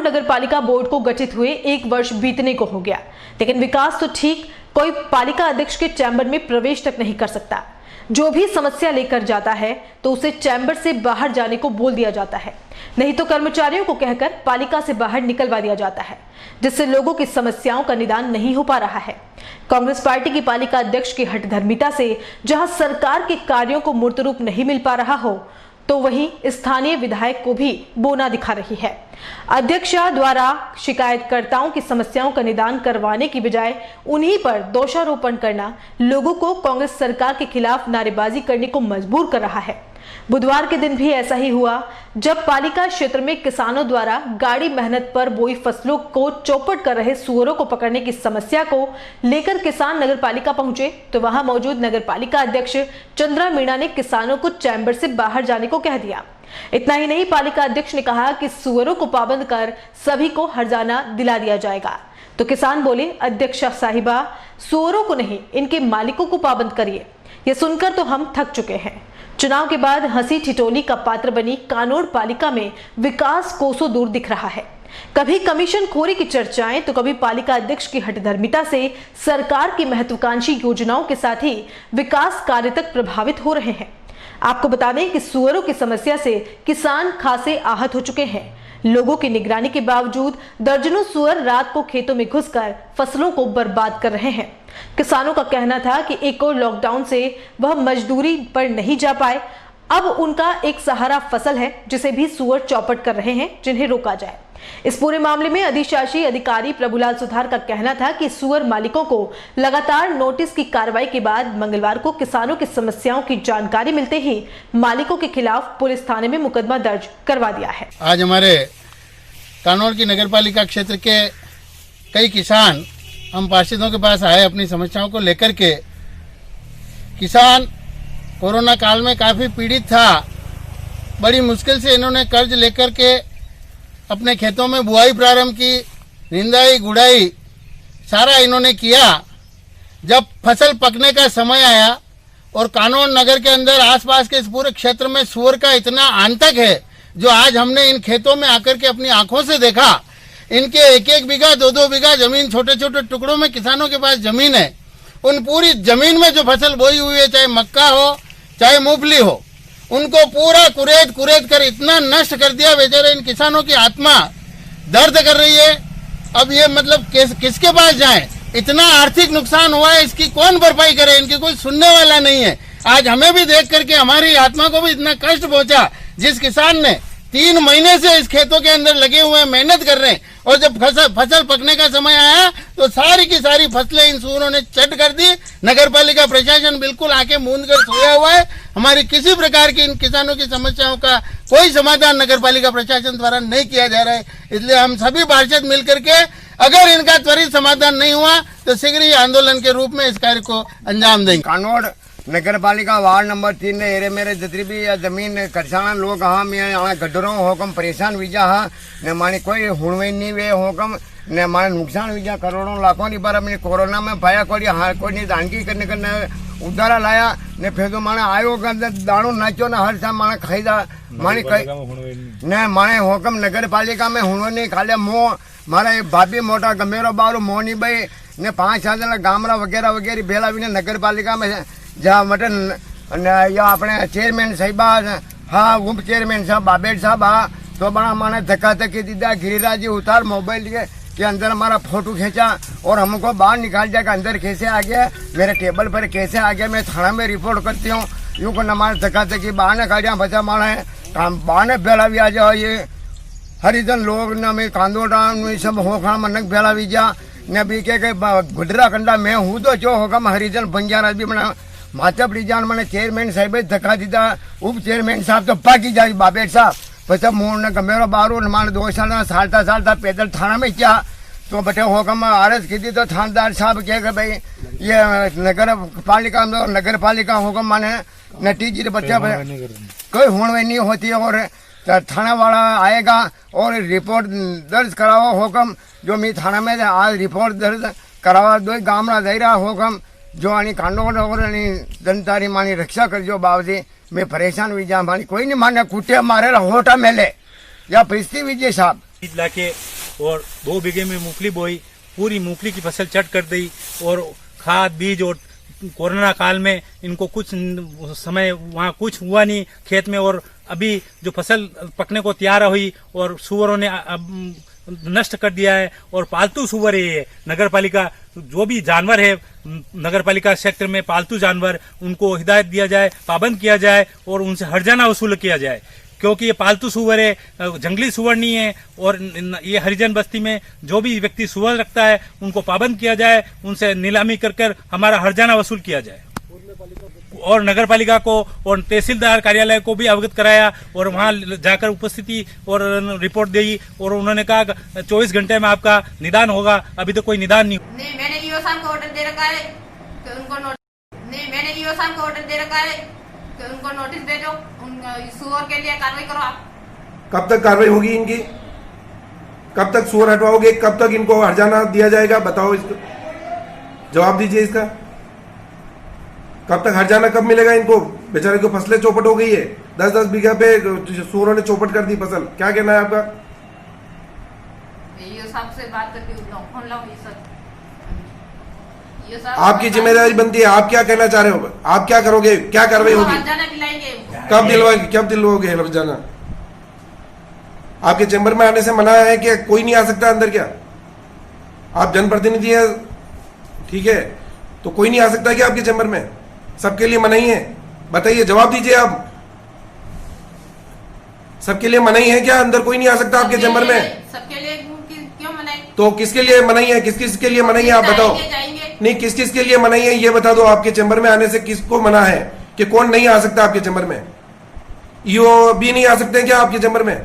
नगरपालिका बोर्ड को गठित हुए 1 वर्ष बीतने को हो गया, लेकिन विकास तो ठीक, कोई पालिका अध्यक्ष के चैम्बर में प्रवेश तक नहीं कर सकता। जो भी समस्या लेकर जाता है तो उसे चैम्बर से बाहर जाने को बोल दिया जाता है, नहीं तो कर्मचारियों को कहकर पालिका से बाहर निकलवा दिया जाता है, जिससे लोगों की समस्याओं का निदान नहीं हो पा रहा है। कांग्रेस पार्टी की पालिका अध्यक्ष की हठधर्मिता से जहां सरकार के कार्यों को मूर्त रूप नहीं मिल पा रहा हो, तो वहीं स्थानीय विधायक को भी बोना दिखा रही है। अध्यक्षा द्वारा शिकायतकर्ताओं की समस्याओं का निदान करवाने की बजाय उन्हीं पर दोषारोपण करना लोगों को कांग्रेस सरकार के खिलाफ नारेबाजी करने को मजबूर कर रहा है। बुधवार के दिन भी ऐसा ही हुआ, जब पालिका क्षेत्र में किसानों द्वारा गाड़ी मेहनत पर बोई फसलों को चौपट कर रहे सुअरों को पकड़ने की समस्या को लेकर किसान नगरपालिका पहुंचे, तो वहां मौजूद नगरपालिका अध्यक्ष चंद्रा मीणा ने किसानों को चैम्बर से बाहर जाने को कह दिया। इतना ही नहीं, पालिका अध्यक्ष ने कहा कि सुअरों को पाबंद कर सभी को हर्जाना दिला दिया जाएगा। तो किसान बोले, अध्यक्षा साहिबा, सुअरों को नहीं, इनके मालिकों को पाबंद करिए। ये सुनकर तो हम थक चुके हैं। चुनाव के बाद हंसी ठिठोली का पात्र बनी कानोड़ पालिका में विकास कोसों दूर दिख रहा है। कभी कमीशन खोरी की चर्चाएं, तो कभी पालिका अध्यक्ष की हठधर्मिता से सरकार की महत्वाकांक्षी योजनाओं के साथ ही विकास कार्य तक प्रभावित हो रहे हैं। आपको बता दें कि सुअरों की समस्या से किसान खासे आहत हो चुके हैं। लोगों की निगरानी के बावजूद दर्जनों सुअर रात को खेतों में घुसकर फसलों को बर्बाद कर रहे हैं। किसानों का कहना था कि एक और लॉकडाउन से वह मजदूरी पर नहीं जा पाए। अब उनका एक सहारा फसल है, जिसे भी सुअर चौपट कर रहे हैं, जिन्हें रोका जाए। इस पूरे मामले में अधिशासी अधिकारी प्रभुलाल सुधार का कहना था कि सुअर मालिकों को लगातार नोटिस की कार्रवाई के बाद मंगलवार को किसानों की समस्याओं की जानकारी मिलते ही मालिकों के खिलाफ पुलिस थाने में मुकदमा दर्ज करवा दिया है। आज हमारे कानौर की नगरपालिका क्षेत्र के कई किसान हम पार्षदों के पास आए अपनी समस्याओं को लेकर के। किसान कोरोना काल में काफ़ी पीड़ित था, बड़ी मुश्किल से इन्होंने कर्ज लेकर के अपने खेतों में बुआई प्रारंभ की, निंदाई गुड़ाई सारा इन्होंने किया। जब फसल पकने का समय आया और कानौर नगर के अंदर आसपास के इस पूरे क्षेत्र में सुअर का इतना आतंक है, जो आज हमने इन खेतों में आकर के अपनी आंखों से देखा। इनके 1-1 बीघा 2-2 बीघा जमीन, छोटे छोटे टुकड़ों में किसानों के पास जमीन है। उन पूरी जमीन में जो फसल बोई हुई है, चाहे मक्का हो चाहे मूंगफली हो, उनको पूरा कुरेद कर इतना नष्ट कर दिया। बेचारे इन किसानों की आत्मा दर्द कर रही है। अब ये मतलब किसके पास जाएं? इतना आर्थिक नुकसान हुआ है, इसकी कौन भरपाई करे? इनकी कोई सुनने वाला नहीं है। आज हमें भी देख करके हमारी आत्मा को भी इतना कष्ट पहुंचा। जिस किसान ने 3 महीने से इस खेतों के अंदर लगे हुए हैं, मेहनत कर रहे हैं, और जब फसल पकने का समय आया तो सारी की सारी फसलें इन सुअरों ने चट कर दी। नगरपालिका प्रशासन बिल्कुल आंखें मूंद कर सोया हुआ है। हमारी किसी प्रकार की इन किसानों की समस्याओं का कोई समाधान नगरपालिका प्रशासन द्वारा नहीं किया जा रहा है। इसलिए हम सभी पार्षद मिलकर के, अगर इनका त्वरित समाधान नहीं हुआ तो शीघ्र ही आंदोलन के रूप में इस कार्य को अंजाम देंगे। कानौड़ नगरपालिका वार्ड नंबर 3 ने एरे मेरे जितनी भी जमीन करसाना लोग हाँ मैं यहाँ गड्ढरों होकम परेशान वीजा हाँ ने माने कोई हुणवे नहीं वे होकम ने माने नुकसान वीजा करोड़ों लाखों की बार अपने कोरोना में पाया कोई हाँ कोई नहीं दानगी करने उधारा लाया ने फिर तो माने आयो के दाणो नाचो ना हर सा माने खाईदा माने कई ने माने होकम नगरपालिका में हुणवे नहीं खाले मो मारे भाभी मोटा गमेरो बारो मोनी भाई ने 5-7 जना गामरा वगैरह वगैरह भेला भी नगरपालिका में जहाँ मटन या अपने चेयरमैन साहिबा हाँ उप चेयरमैन साहब बाबेट साहब हाँ तो बड़ा माने धक्का धक्की दीदा। गिरिराज जी उतार मोबाइल के अंदर हमारा फोटो खींचा और हमको बाहर निकाल दिया कि अंदर कैसे आ गया, मेरे टेबल पर कैसे आ गया, मैं थाना में रिपोर्ट करती हूँ। यूँ को हमारे धक्का धक्की बाहर ने काटिया बचा माना है काम बाहर ने फैला भी आ जाओ। ये हरिजन लोग न मैं कांदोड़ा सब होखा मनक फैला भी जा ने भी के गुडरा कंडा मैं हूँ तो जो होगा हरिजन बंजारा भी बना माता जान मैंने चेयरमैन साहब धक्का दीदा। उप चेयरमैन साहब तो भागी जाए बाबेट साहब पचा मोड़ ने गमेरो बारू माने 2 साल सालता पैदल थाना में क्या तो बटे होकम आरस की थी। तो थानेदार साहब कह भाई ये नगर पालिका होकम माने नटी जी बच्चा कोई हुणवे नहीं होती है और थाना वाला आएगा और रिपोर्ट दर्ज कराओ होकम। जो मैं थाना में आज रिपोर्ट दर्ज करावा दो गामड़ा दे रहा होकम जो आनी कांडोड़ और जनता मानी रक्षा कर जो बावजी मैं परेशान हुई जा मानी कोई नहीं माने कुटे मारे होटा मेले या परिस्थिति विजय साहब लाके और 2 बीघे में मूंगफली बोई, पूरी मूंगफली की फसल चट कर दी और खाद बीज और कोरोना काल में इनको कुछ समय वहाँ कुछ हुआ नहीं खेत में, और अभी जो फसल पकने को तैयार हुई और सुअरों ने अब नष्ट कर दिया है। और पालतू सुअर है ये, नगर पालिका जो भी जानवर है नगर पालिका क्षेत्र में पालतू जानवर, उनको हिदायत दिया जाए, पाबंद किया जाए और उनसे हर्जाना वसूल किया जाए, क्योंकि ये पालतू सुअर है, जंगली सुअर नहीं है। और ये हरिजन बस्ती में जो भी व्यक्ति सुअर रखता है उनको पाबंद किया जाए, उनसे नीलामी कर हमारा हर्जाना वसूल किया जाए। और नगर पालिका को और तहसीलदार कार्यालय को भी अवगत कराया और वहां जाकर उपस्थिति और रिपोर्ट दी और उन्होंने कहा 24 घंटे में आपका निदान होगा। अभी तो कोई निदान नहीं। मैंने ईओ साहब को ऑर्डर दे रखा है कि उनको मैंने ईओ साहब को ऑर्डर दे रखा है कि उनको नोटिस भेजो, उन सुअर के लिए कार्रवाई करो आप। कब तक कार्रवाई होगी इनकी? कब तक सुअर हटवाओगे? कब तक इनको हर्जाना दिया जाएगा? बताओ, इसको जवाब दीजिए इसका। कब तक हर्जाना कब मिलेगा इनको? बेचारे को फसलें चौपट हो गई है, 10-10 बीघा पे सुअरों ने चौपट कर दी फसल। क्या कहना है आपका? ईओ साहब से बात करके फोन लाओ। आपकी जिम्मेदारी बनती है, आप क्या कहना चाह रहे हो? आप क्या करोगे? क्या कार्रवाई होगी? हर्जाना दिलाएंगे। कब दिलवाएंगे? कब दिलवाओगे हर्जाना? आपके चैम्बर में आने से मना है कि कोई नहीं आ सकता अंदर? क्या आप जनप्रतिनिधि है? ठीक है, तो कोई नहीं आ सकता क्या आपके चैम्बर में? सबके लिए मनाही है? बताइए, जवाब दीजिए आप। सबके लिए मनाही है क्या? अंदर कोई नहीं आ सकता आपके चैम्बर में? सबके लिए क्यों मनाही? तो किसके लिए मनाही है? किस किस के लिए मनाही है आप बताओ। नहीं, किस किस के लिए मनाही है ये बता दो। आपके चैम्बर में आने से किसको मना है? कि कौन नहीं आ सकता आपके चैम्बर में? ईओ भी नहीं आ सकते क्या आपके चैम्बर में?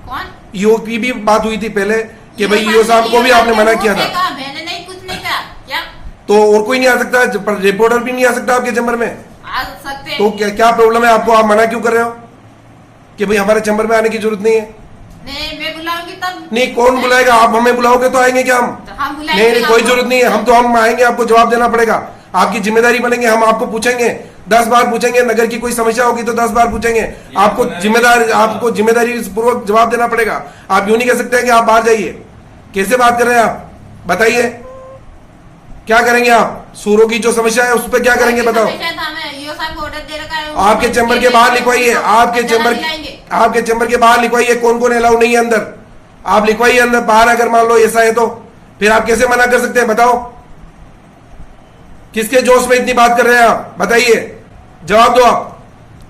कौन? ईओ की भी बात हुई थी पहले कि भाई ईओ साहब को भी आपने मना किया था। मैंने नहीं, कुछ नहीं कहा। क्या तो और कोई नहीं आ सकता? रिपोर्टर भी नहीं आ सकता आपके चैम्बर में? आ सकते? तो क्या प्रॉब्लम है आपको? आप मना क्यों कर रहे हो कि भाई हमारे चैम्बर में आने की जरूरत नहीं है? नहीं, मैं बुलाऊंगी तब। नहीं, कौन बुलाएगा? आप हमें बुलाओगे तो आएंगे क्या हम? तो हम बुलाएंगे। नहीं, कोई जरूरत नहीं है। हम आएंगे, आपको जवाब देना पड़ेगा। आपकी जिम्मेदारी बनेंगे, हम आपको पूछेंगे, 10 बार पूछेंगे। नगर की कोई समस्या होगी तो 10 बार पूछेंगे। आपको जिम्मेदारी पूर्वक जवाब देना पड़ेगा। आप यूं नहीं कह सकते कि आप बाहर जाइए। कैसे बात कर रहे हैं आप? बताइए, क्या करेंगे आप? सूरों की जो समस्या है उस पर क्या करेंगे बताओ। आपके चैम्बर के बाहर लिखवाइए, आपके चैम्बर के बाहर लिखवाइए कौन कौन अलाउ नहीं है अंदर। आप लिखवाइए अंदर, बाहर अगर मान लो ऐसा है तो फिर आप कैसे मना कर सकते हैं बताओ? किसके जोश में इतनी बात कर रहे हैं आप? बताइए, जवाब दो। आप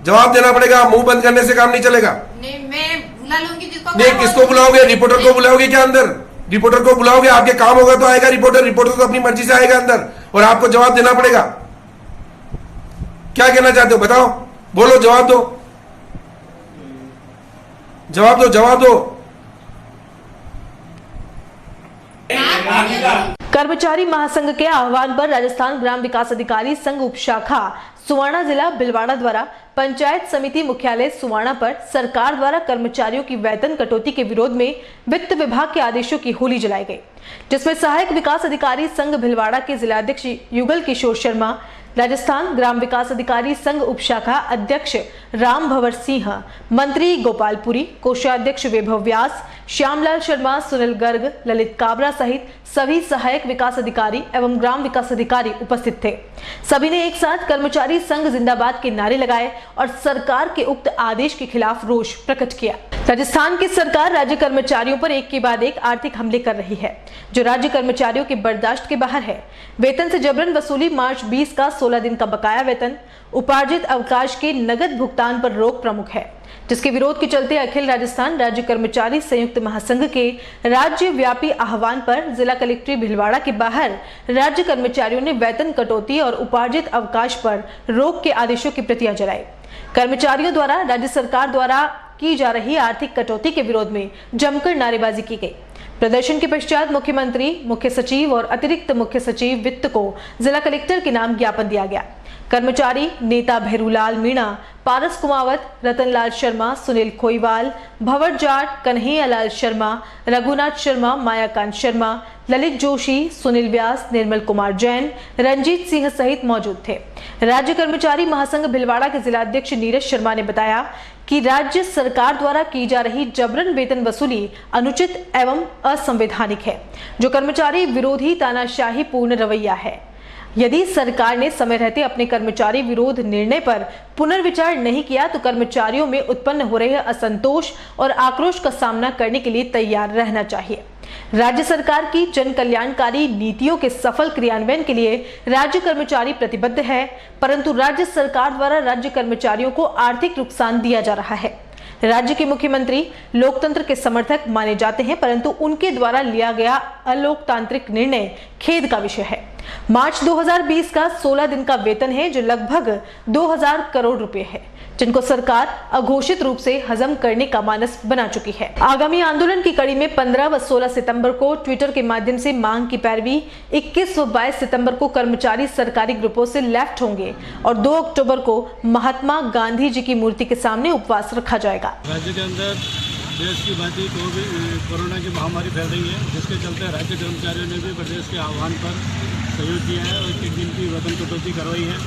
जवाब देना पड़ेगा। मुंह बंद करने से काम नहीं चलेगा। नहीं, मैं बुला लूंगी जिसको। नहीं, किसको बुलाओगे? रिपोर्टर को बुलाओगे क्या अंदर? रिपोर्टर को बुलाओगे, आपके काम होगा तो आएगा रिपोर्टर। रिपोर्टर तो अपनी मर्जी से आएगा अंदर और आपको जवाब देना पड़ेगा। क्या कहना चाहते हो बताओ? बोलो, जवाब दो, जवाब दो, जवाब दो। कर्मचारी महासंघ के आह्वान पर राजस्थान ग्राम विकास अधिकारी संघ उपशाखा सुवाणा जिला भिलवाड़ा द्वारा पंचायत समिति मुख्यालय सुवाणा पर सरकार द्वारा कर्मचारियों की वेतन कटौती के विरोध में वित्त विभाग के आदेशों की होली जलाई गई, जिसमें सहायक विकास अधिकारी संघ भिलवाड़ा के जिलाध्यक्ष युगल किशोर शर्मा, राजस्थान ग्राम विकास अधिकारी संघ उपशाखा अध्यक्ष राम भंवर सिंह, मंत्री गोपालपुरी, कोषाध्यक्ष वैभव व्यास, श्यामलाल शर्मा, सुनील गर्ग, ललित काबरा सहित सभी सहायक विकास अधिकारी एवं ग्राम विकास अधिकारी उपस्थित थे। सभी ने एक साथ कर्मचारी संघ जिंदाबाद के नारे लगाए और सरकार के उक्त आदेश के खिलाफ रोष प्रकट किया। राजस्थान की सरकार राज्य कर्मचारियों पर एक के बाद एक आर्थिक हमले कर रही है, जो राज्य कर्मचारियों के बर्दाश्त के बाहर है। वेतन से जबरन वसूली, मार्च 20 का 16 दिन का बकाया वेतन, उपार्जित अवकाश के नगद भुगतान पर रोक प्रमुख है, जिसके विरोध के चलते अखिल राजस्थान राज्य कर्मचारी संयुक्त महासंघ के राज्य व्यापी आह्वान पर जिला कलेक्ट्रेट भिलवाड़ा के बाहर राज्य कर्मचारियों ने वेतन कटौती और उपार्जित अवकाश पर रोक के आदेशों की प्रतियां जलाई। कर्मचारियों द्वारा राज्य सरकार द्वारा की जा रही आर्थिक कटौती के विरोध में जमकर नारेबाजी की गई। प्रदर्शन के पश्चात मुख्यमंत्री, मुख्य सचिव और अतिरिक्त मुख्य सचिव वित्त को जिला कलेक्टर के नाम ज्ञापन दिया गया। कर्मचारी नेता भैरूलाल मीणा, पारस कुमावत, रतनलाल शर्मा, सुनील खोईवाल, भंवर जाट, कन्हैयालाल शर्मा, रघुनाथ शर्मा, मायाकांत शर्मा, ललित जोशी, सुनील व्यास, निर्मल कुमार जैन, रंजीत सिंह सहित मौजूद थे। राज्य कर्मचारी महासंघ भिलवाड़ा के जिलाध्यक्ष नीरज शर्मा ने बताया कि राज्य सरकार द्वारा की जा रही जबरन वेतन वसूली अनुचित एवं असंवैधानिक है, जो कर्मचारी विरोधी तानाशाही पूर्ण रवैया है। यदि सरकार ने समय रहते अपने कर्मचारी विरोध निर्णय पर पुनर्विचार नहीं किया तो कर्मचारियों में उत्पन्न हो रहे असंतोष और आक्रोश का सामना करने के लिए तैयार रहना चाहिए। राज्य सरकार की जन कल्याणकारी नीतियों के सफल क्रियान्वयन के लिए राज्य कर्मचारी प्रतिबद्ध है, परंतु राज्य सरकार द्वारा राज्य कर्मचारियों को आर्थिक नुकसान दिया जा रहा है। राज्य के मुख्यमंत्री लोकतंत्र के समर्थक माने जाते हैं, परंतु उनके द्वारा लिया गया अलोकतांत्रिक निर्णय खेद का विषय है। मार्च 2020 का 16 दिन का वेतन है, जो लगभग 2000 करोड़ रुपए है, जिनको सरकार अघोषित रूप से हजम करने का मानस बना चुकी है। आगामी आंदोलन की कड़ी में 15 व 16 सितंबर को ट्विटर के माध्यम से मांग की पैरवी, 21 व 22 सितंबर को कर्मचारी सरकारी ग्रुपों से लेफ्ट होंगे और 2 अक्टूबर को महात्मा गांधी जी की मूर्ति के सामने उपवास रखा जाएगा। राज्य के अंदर देश की भांति कोरोना की महामारी फैल रही है, जिसके चलते राज्य कर्मचारियों ने भी प्रदेश के आह्वान पर सहयोग किया है और 1 दिन की वेतन कटौती करवाई है।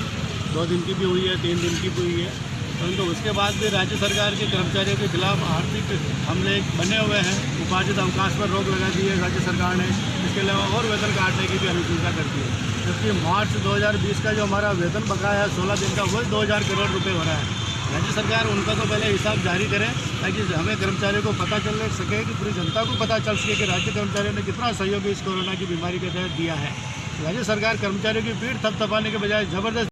2 दिन की भी हुई है, 3 दिन की भी हुई है, परंतु उसके बाद भी राज्य सरकार के कर्मचारियों के खिलाफ आर्थिक हमले बने हुए हैं। उपार्जित अवकाश पर रोक लगा दी है राज्य सरकार ने। इसके अलावा और वेतन काटने की भी अनुशंसा करती है, जबकि मार्च 2020 का जो हमारा वेतन बकाया है 16 दिन का, वही 2000 करोड़ रुपये हो रहा है। राज्य सरकार उनका तो पहले हिसाब जारी करे, ताकि हमें कर्मचारियों को पता चल सके, कि पूरी जनता को पता चल सके कि राज्य कर्मचारियों ने कितना सहयोग इस कोरोना की बीमारी के तहत दिया है। राज्य सरकार कर्मचारियों की पीठ थपथपाने के बजाय जबरदस्त